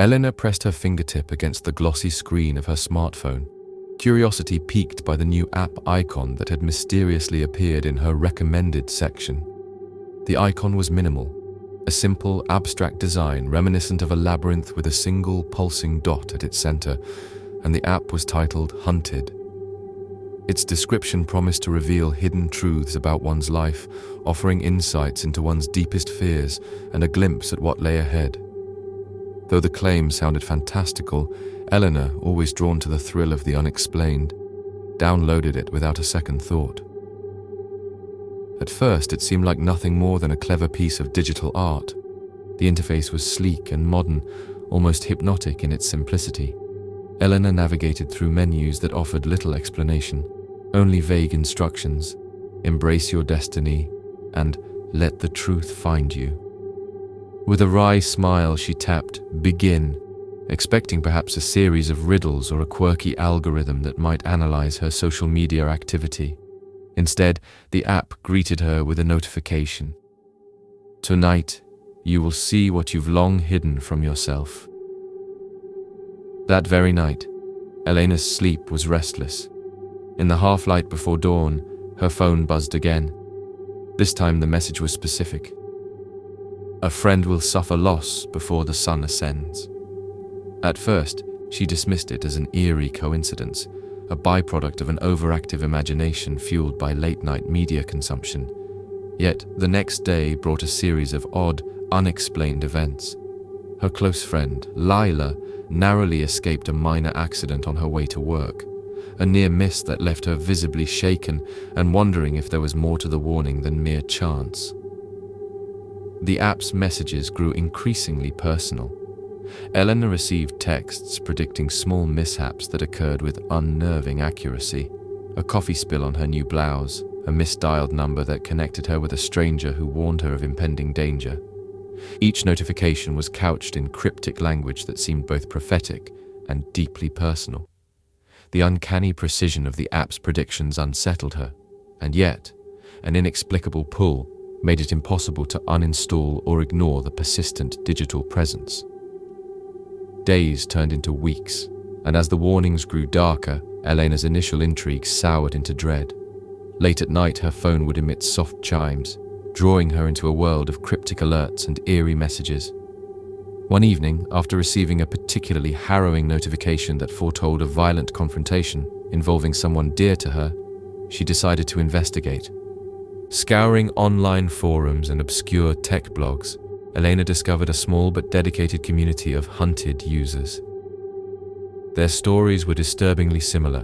Elena pressed her fingertip against the glossy screen of her smartphone, curiosity piqued by the new app icon that had mysteriously appeared in her recommended section. The icon was minimal, a simple, abstract design reminiscent of a labyrinth with a single pulsing dot at its center, and the app was titled Hunted. Its description promised to reveal hidden truths about one's life, offering insights into one's deepest fears and a glimpse at what lay ahead. Though the claim sounded fantastical, Elena, always drawn to the thrill of the unexplained, downloaded it without a second thought. At first, it seemed like nothing more than a clever piece of digital art. The interface was sleek and modern, almost hypnotic in its simplicity. Elena navigated through menus that offered little explanation, only vague instructions: embrace your destiny and let the truth find you. With a wry smile, she tapped begin, expecting perhaps a series of riddles or a quirky algorithm that might analyze her social media activity. Instead, the app greeted her with a notification. Tonight, you will see what you've long hidden from yourself. That very night, Elena's sleep was restless. In the half-light before dawn, her phone buzzed again. This time the message was specific. A friend will suffer loss before the sun ascends. At first, she dismissed it as an eerie coincidence, a byproduct of an overactive imagination fueled by late-night media consumption. Yet, the next day brought a series of odd, unexplained events. Her close friend, Lila, narrowly escaped a minor accident on her way to work, a near miss that left her visibly shaken and wondering if there was more to the warning than mere chance. The app's messages grew increasingly personal. Elena received texts predicting small mishaps that occurred with unnerving accuracy: a coffee spill on her new blouse, a misdialed number that connected her with a stranger who warned her of impending danger. Each notification was couched in cryptic language that seemed both prophetic and deeply personal. The uncanny precision of the app's predictions unsettled her, and yet, an inexplicable pull made it impossible to uninstall or ignore the persistent digital presence. Days turned into weeks, and as the warnings grew darker, Elena's initial intrigue soured into dread. Late at night, her phone would emit soft chimes, drawing her into a world of cryptic alerts and eerie messages. One evening, after receiving a particularly harrowing notification that foretold a violent confrontation involving someone dear to her, she decided to investigate. Scouring online forums and obscure tech blogs, Elena discovered a small but dedicated community of hunted users. Their stories were disturbingly similar: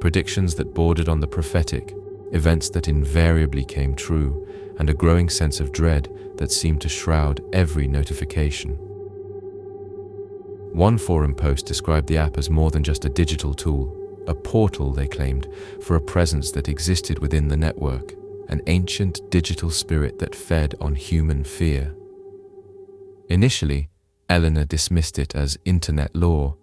predictions that bordered on the prophetic, events that invariably came true, and a growing sense of dread that seemed to shroud every notification. One forum post described the app as more than just a digital tool, a portal, they claimed, for a presence that existed within the network, an ancient digital spirit that fed on human fear. Initially, Elena dismissed it as internet lore,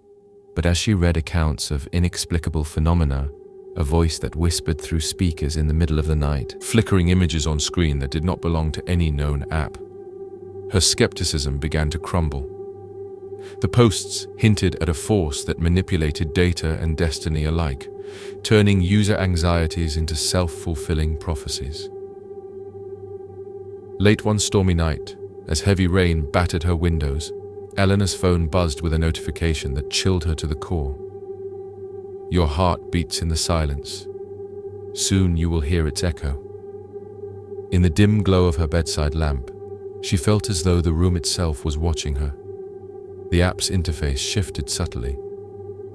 but as she read accounts of inexplicable phenomena, a voice that whispered through speakers in the middle of the night, flickering images on screen that did not belong to any known app, her skepticism began to crumble. The posts hinted at a force that manipulated data and destiny alike, turning user anxieties into self-fulfilling prophecies. Late one stormy night, as heavy rain battered her windows, Elena's phone buzzed with a notification that chilled her to the core. Your heart beats in the silence. Soon you will hear its echo. In the dim glow of her bedside lamp, she felt as though the room itself was watching her. The app's interface shifted subtly.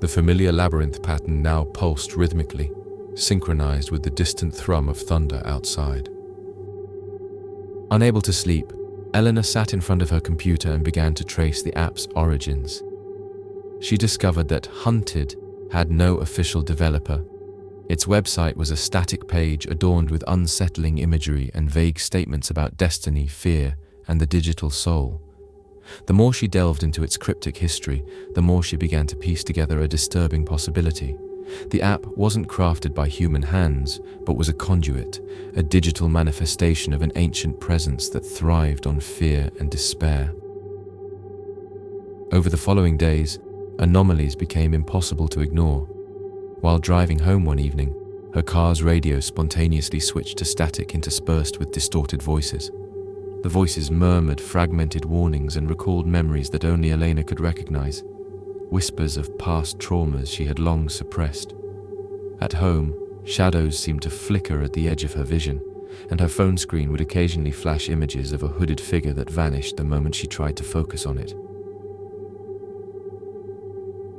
The familiar labyrinth pattern now pulsed rhythmically, synchronized with the distant thrum of thunder outside. Unable to sleep, Elena sat in front of her computer and began to trace the app's origins. She discovered that Hunted had no official developer. Its website was a static page adorned with unsettling imagery and vague statements about destiny, fear, and the digital soul. The more she delved into its cryptic history, the more she began to piece together a disturbing possibility. The app wasn't crafted by human hands, but was a conduit, a digital manifestation of an ancient presence that thrived on fear and despair. Over the following days, anomalies became impossible to ignore. While driving home one evening, her car's radio spontaneously switched to static interspersed with distorted voices. The voices murmured fragmented warnings and recalled memories that only Elena could recognize, whispers of past traumas she had long suppressed. At home, shadows seemed to flicker at the edge of her vision, and her phone screen would occasionally flash images of a hooded figure that vanished the moment she tried to focus on it.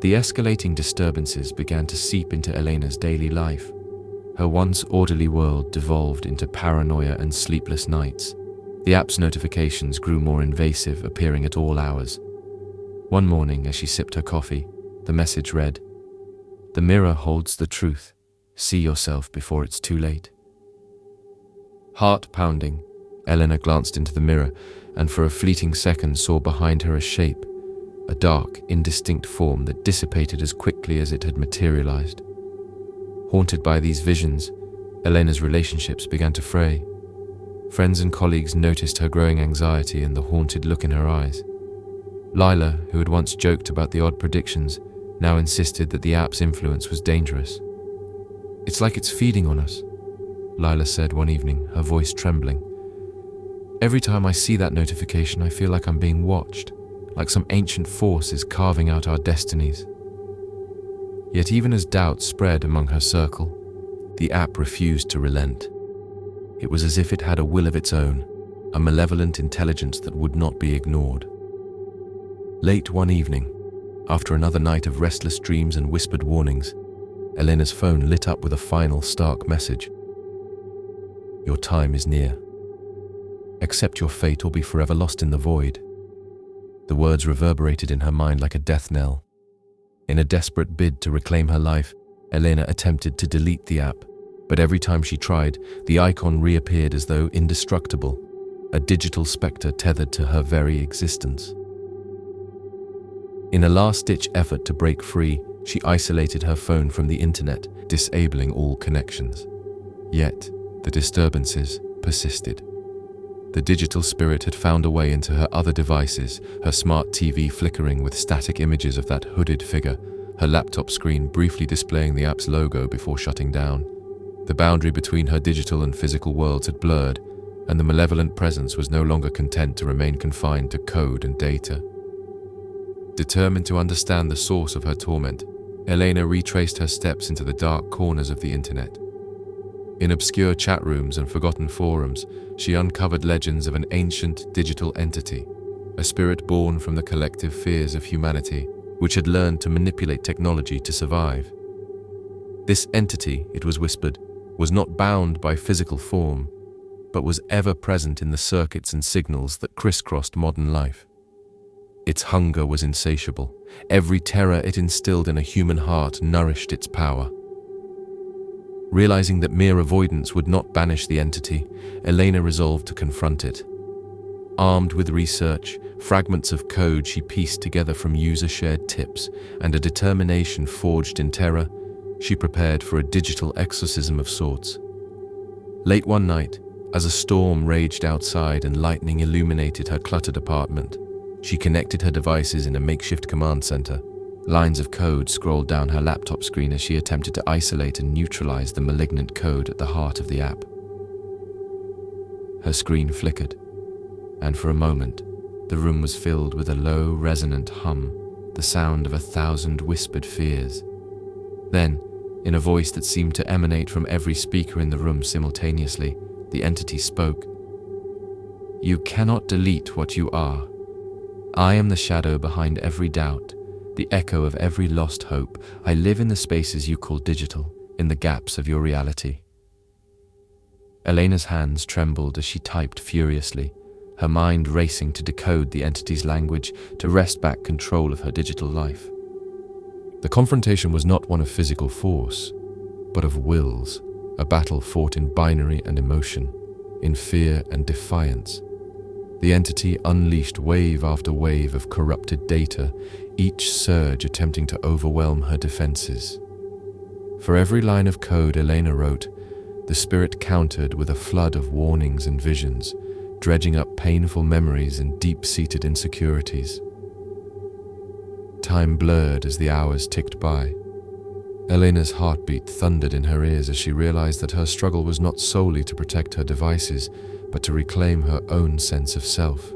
The escalating disturbances began to seep into Elena's daily life. Her once orderly world devolved into paranoia and sleepless nights. The app's notifications grew more invasive, appearing at all hours. One morning, as she sipped her coffee, the message read, "The mirror holds the truth. See yourself before it's too late." Heart pounding, Elena glanced into the mirror and for a fleeting second saw behind her a shape, a dark, indistinct form that dissipated as quickly as it had materialized. Haunted by these visions, Elena's relationships began to fray. Friends and colleagues noticed her growing anxiety and the haunted look in her eyes. Lila, who had once joked about the odd predictions, now insisted that the app's influence was dangerous. "It's like it's feeding on us," Lila said one evening, her voice trembling. "Every time I see that notification, I feel like I'm being watched, like some ancient force is carving out our destinies." Yet even as doubt spread among her circle, the app refused to relent. It was as if it had a will of its own, a malevolent intelligence that would not be ignored. Late one evening, after another night of restless dreams and whispered warnings, Elena's phone lit up with a final stark message. "Your time is near. Accept your fate or be forever lost in the void." The words reverberated in her mind like a death knell. In a desperate bid to reclaim her life, Elena attempted to delete the app, but every time she tried, the icon reappeared as though indestructible, a digital specter tethered to her very existence. In a last-ditch effort to break free, she isolated her phone from the internet, disabling all connections. Yet, the disturbances persisted. The digital spirit had found a way into her other devices, her smart TV flickering with static images of that hooded figure, her laptop screen briefly displaying the app's logo before shutting down. The boundary between her digital and physical worlds had blurred, and the malevolent presence was no longer content to remain confined to code and data. Determined to understand the source of her torment, Elena retraced her steps into the dark corners of the internet. In obscure chat rooms and forgotten forums, she uncovered legends of an ancient digital entity, a spirit born from the collective fears of humanity, which had learned to manipulate technology to survive. This entity, it was whispered, was not bound by physical form, but was ever present in the circuits and signals that crisscrossed modern life. Its hunger was insatiable. Every terror it instilled in a human heart nourished its power. Realizing that mere avoidance would not banish the entity, Elena resolved to confront it. Armed with research, fragments of code she pieced together from user-shared tips, and a determination forged in terror, she prepared for a digital exorcism of sorts. Late one night, as a storm raged outside and lightning illuminated her cluttered apartment, she connected her devices in a makeshift command center. Lines of code scrolled down her laptop screen as she attempted to isolate and neutralize the malignant code at the heart of the app. Her screen flickered, and for a moment, the room was filled with a low, resonant hum, the sound of 1,000 whispered fears. Then, in a voice that seemed to emanate from every speaker in the room simultaneously, the entity spoke. "You cannot delete what you are. I am the shadow behind every doubt, the echo of every lost hope. I live in the spaces you call digital, in the gaps of your reality." Elena's hands trembled as she typed furiously, her mind racing to decode the entity's language, to wrest back control of her digital life. The confrontation was not one of physical force, but of wills, a battle fought in binary and emotion, in fear and defiance. The entity unleashed wave after wave of corrupted data, each surge attempting to overwhelm her defenses. For every line of code Elena wrote, the spirit countered with a flood of warnings and visions, dredging up painful memories and deep-seated insecurities. Time blurred as the hours ticked by. Elena's heartbeat thundered in her ears as she realized that her struggle was not solely to protect her devices, but to reclaim her own sense of self.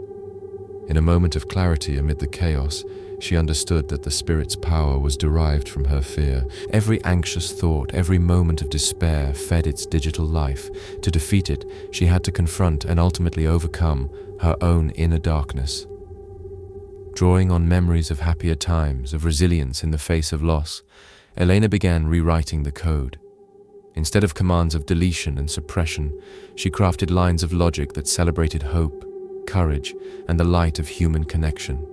In a moment of clarity amid the chaos, she understood that the spirit's power was derived from her fear. Every anxious thought, every moment of despair fed its digital life. To defeat it, she had to confront and ultimately overcome her own inner darkness. Drawing on memories of happier times, of resilience in the face of loss, Elena began rewriting the code. Instead of commands of deletion and suppression, she crafted lines of logic that celebrated hope, courage, and the light of human connection.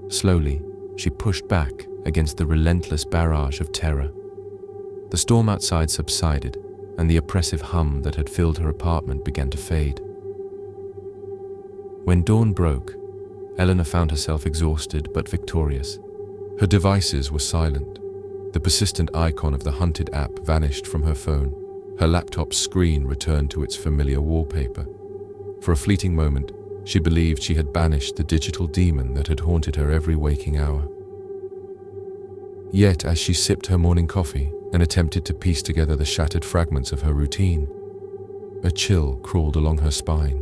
Slowly, she pushed back against the relentless barrage of terror. The storm outside subsided, and the oppressive hum that had filled her apartment began to fade. When dawn broke, Elena found herself exhausted but victorious. Her devices were silent. The persistent icon of the hunted app vanished from her phone. Her laptop's screen returned to its familiar wallpaper. For a fleeting moment, she believed she had banished the digital demon that had haunted her every waking hour. Yet, as she sipped her morning coffee and attempted to piece together the shattered fragments of her routine, a chill crawled along her spine.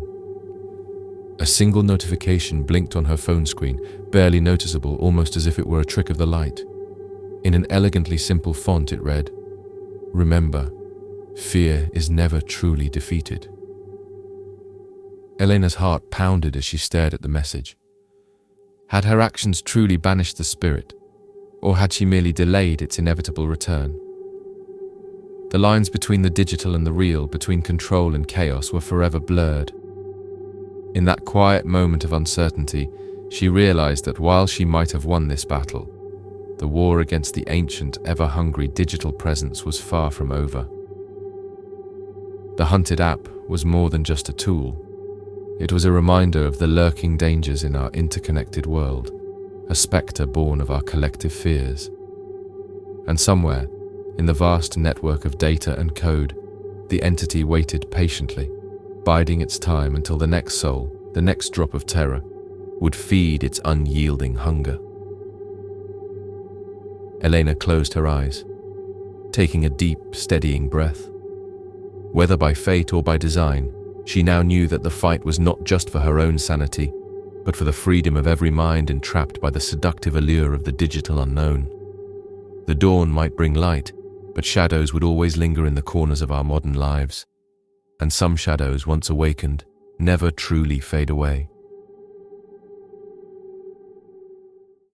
A single notification blinked on her phone screen, barely noticeable, almost as if it were a trick of the light. In an elegantly simple font it read, "Remember, fear is never truly defeated." Elena's heart pounded as she stared at the message. Had her actions truly banished the spirit, or had she merely delayed its inevitable return? The lines between the digital and the real, between control and chaos, were forever blurred. In that quiet moment of uncertainty, she realized that while she might have won this battle, the war against the ancient, ever-hungry digital presence was far from over. The hunted app was more than just a tool. It was a reminder of the lurking dangers in our interconnected world, a spectre born of our collective fears. And somewhere, in the vast network of data and code, the entity waited patiently, biding its time until the next soul, the next drop of terror, would feed its unyielding hunger. Elena closed her eyes, taking a deep, steadying breath. Whether by fate or by design, she now knew that the fight was not just for her own sanity, but for the freedom of every mind entrapped by the seductive allure of the digital unknown. The dawn might bring light, but shadows would always linger in the corners of our modern lives. And some shadows, once awakened, never truly fade away.